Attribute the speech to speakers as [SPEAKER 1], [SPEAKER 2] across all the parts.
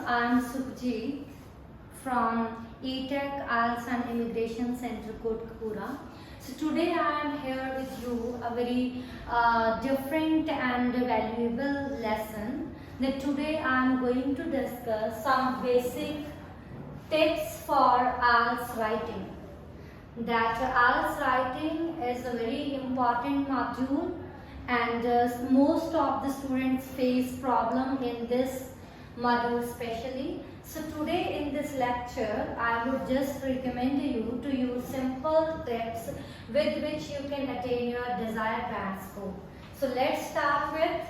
[SPEAKER 1] I'm Sukhjeet from Ielts and Immigration Center, Kotkapura. So today I am here with you a very different and valuable lesson. That today I am going to discuss some basic tips for Ielts writing. That Ielts writing is a very important module, and most of the students face problem in this module especially. So today in this lecture I would just recommend you to use simple tips with which you can attain your desired band score. So let's start with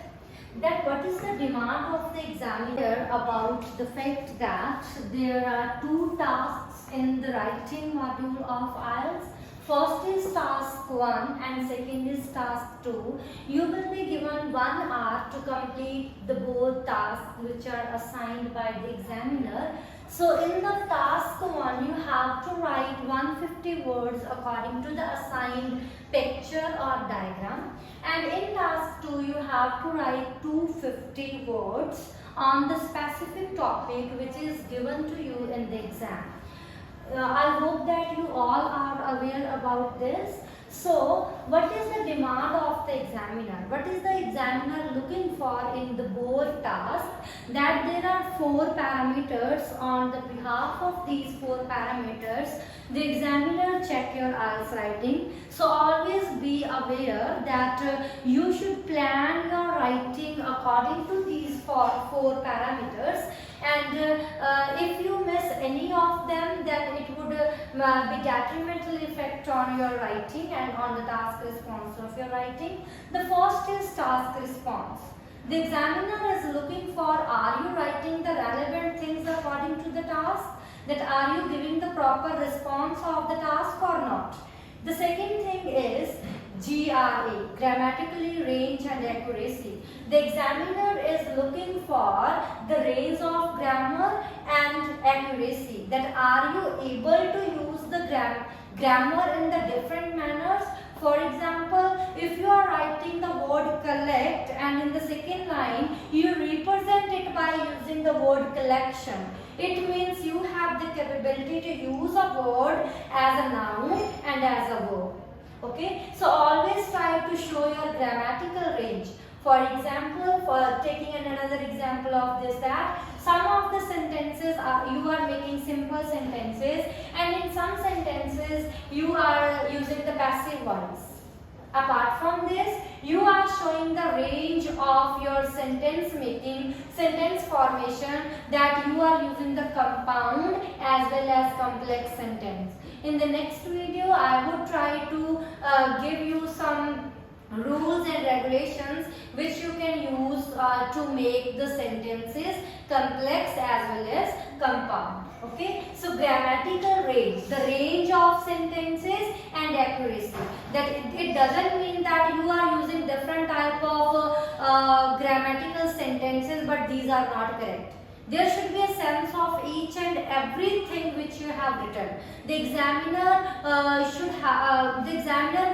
[SPEAKER 1] that. What is the demand of the examiner about the fact that there are two tasks in the writing module of Ielts? First is task 1 and second is task 2. You will be given 1 hour to complete the both tasks which are assigned by the examiner. So in the task 1 you have to write 150 words according to the assigned picture or diagram, and in task 2 you have to write 250 words on the specific topic which is given to you in the exam. I hope that you all are aware about this. So, what is the demand of the examiner? What is the examiner looking for in the board task? That there are 4 parameters. On the behalf of these 4 parameters, the examiner check your Ielts writing. So always be aware that you should plan your writing according to these 4 parameters. And if you miss any of them, then it would be detrimental effect on your writing and on the task response of your writing. The first is task response. The examiner is looking for, are you writing the relevant things according to the task? That are you giving the proper response of the task or not? The second thing is GRA, grammatically range and accuracy. The examiner is looking for the range of grammar and accuracy. That are you able to use the grammar in the different manners? For example, if you are writing the word collect and in the second line you represent it by using the word collection, it means you have the capability to use a word as a noun and as a verb. Okay, so always try to show your grammatical range. For example, for taking another example of this, that some of the sentences you are making simple sentences, and in some sentences you are using the passive voice. Apart from this, you are showing the range of your sentence making, sentence formation, that you are using the compound as well as complex sentence. In the next video, I would try to give you some rules and regulations which you can use to make the sentences complex as well as compound. Okay, so grammatical range, the range of sentences and accuracy. That it doesn't mean that you are using different type of grammatical sentences, but these are not correct. There should be a sense of each and everything which you have written. The examiner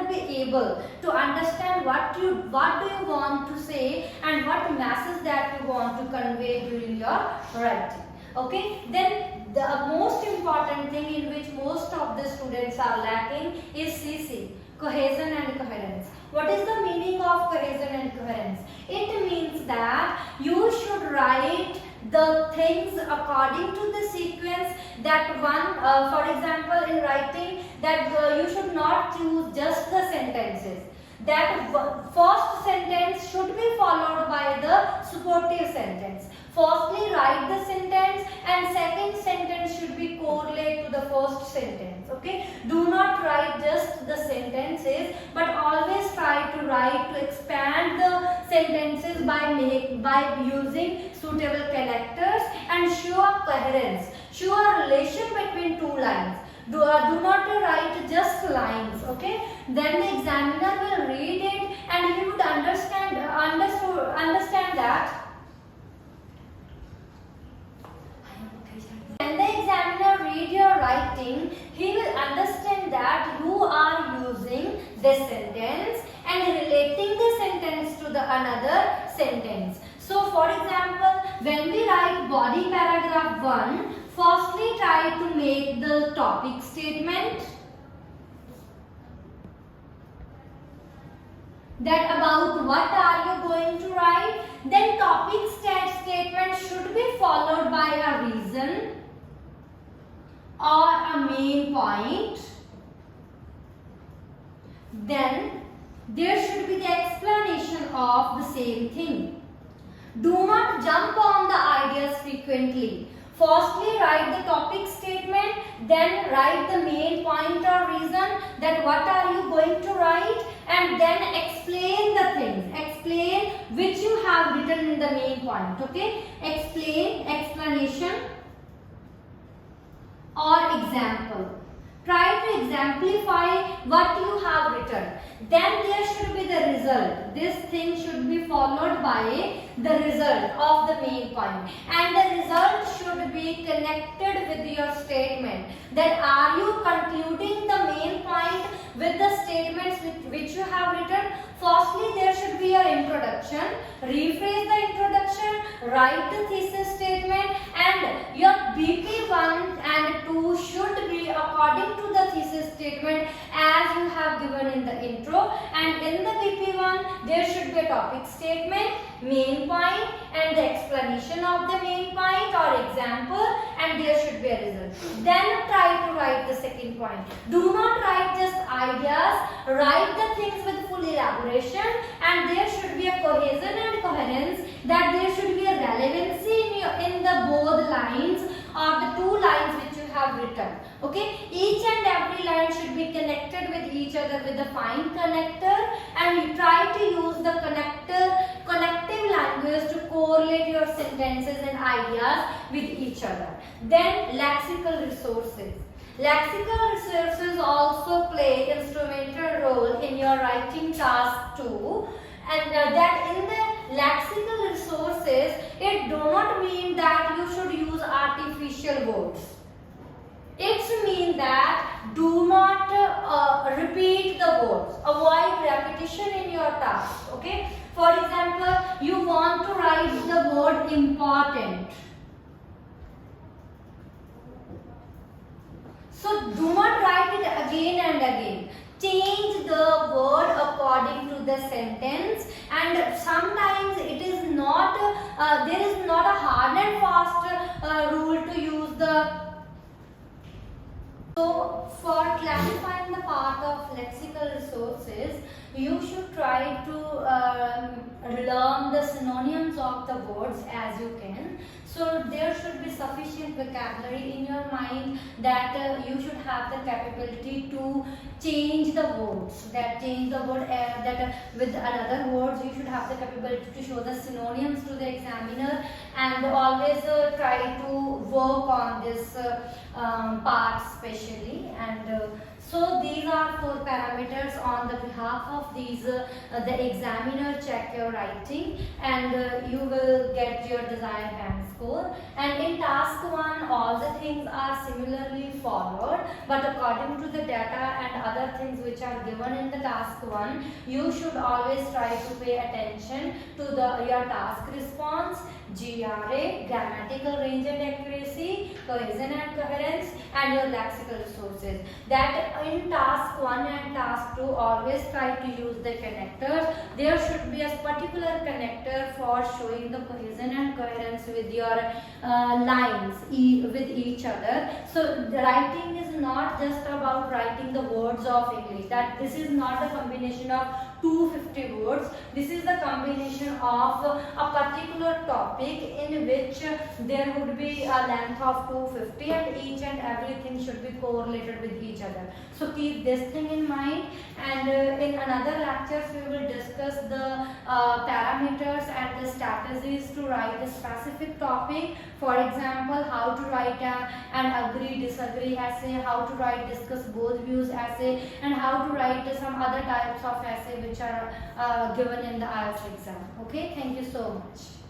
[SPEAKER 1] would be able to understand what do you want to say and what message that you want to convey during your writing. Okay, then the most important thing in which most of the students are lacking is CC, cohesion and coherence. What is the meaning of cohesion and coherence? It means that you should write the things according to the sequence. That one, for example, in writing, that you should not choose just the sentences. That first sentence should be followed by the supportive sentence. Firstly, write the sentence, and second sentence should be correlate to the first sentence. Okay, do not write just the sentences, but always try to expand the sentences by using suitable connectors, and show coherence, show a relation between 2 lines. Do not write just lines. Okay, then the examiner will read it and he would understand that. When the examiner read your writing, he will understand that you are using this sentence and relating the sentence to the another sentence. So for example, when we write body paragraph 1, firstly try to make the topic statement that about what are you going to write. Then topic statement should be followed by a reason or a main point. Then there should be the explanation of the same thing. Do not jump on the ideas frequently. Firstly write the topic statement, then write the main point or reason that what are you going to write, and then explain the things. Explain which you have written in the main point. Okay? Explain, explanation or example. Try to exemplify what you have written. Then there should be the result. This thing should be followed by the result of the main point. And the result should be connected with your statement. That are you concluding the main point with the statements which you have written? Firstly, there should be your introduction. Rephrase the introduction. Write the thesis statement. And your BP 1 and 2 should be according to the thesis statement as you have given in the intro. And in the BP 1, there should be a topic statement, main point, and the explanation of the main point or example, and there should be a result. Then try to write the second point. Do not write just ideas. Write the things with full elaboration, and there should be a cohesion and coherence, that there should be a relevancy in the both lines or the two lines which you have written. Okay, each and every line should be connected with each other with a fine connector, and you try to use the connective language to correlate your sentences and ideas with each other. Then lexical resources. Lexical resources also play instrumental role in your writing task too, and that in the lexical resources, it do not mean that you should use artificial words. It means that do not repeat the words. Avoid repetition in your task. Okay. For example, you want to write the word important. So do not write it again and again. Change the word according to the sentence, and sometimes it is not there is not a hard and fast rule to use the. So for clarifying the part of lexical resources, you should try to learn the synonyms of the words as you can. So there should be sufficient vocabulary in your mind that you should have the capability to change the words. That change the word with another words, you should have the capability to show the synonyms to the examiner, and always try to work on this part specially. And so these are 4 parameters on the behalf of these the examiner check your writing, and you will get your desired band score. And in task 1, all the things are similarly followed, but according to the data and other things which are given in the task 1, you should always try to pay attention to your task response, GRA, grammatical range and accuracy, cohesion and coherence, and your lexical resources. That in task 1 and task 2, always try to use the connectors. There should be a particular connector for showing the cohesion and coherence with your lines with each other. So the writing is not just about writing the words of English. That this is not a combination of 250 words. This is the combination of a particular topic in which there would be a length of 250, and each and everything should be correlated with each other. So keep this thing in mind, and in another lectures we will discuss the parameters and the strategies to write a specific topic. For example, how to write an agree-disagree essay, how to write discuss both views essay, and how to write some other types of essay which are given in the IELTS exam. Okay, thank you so much.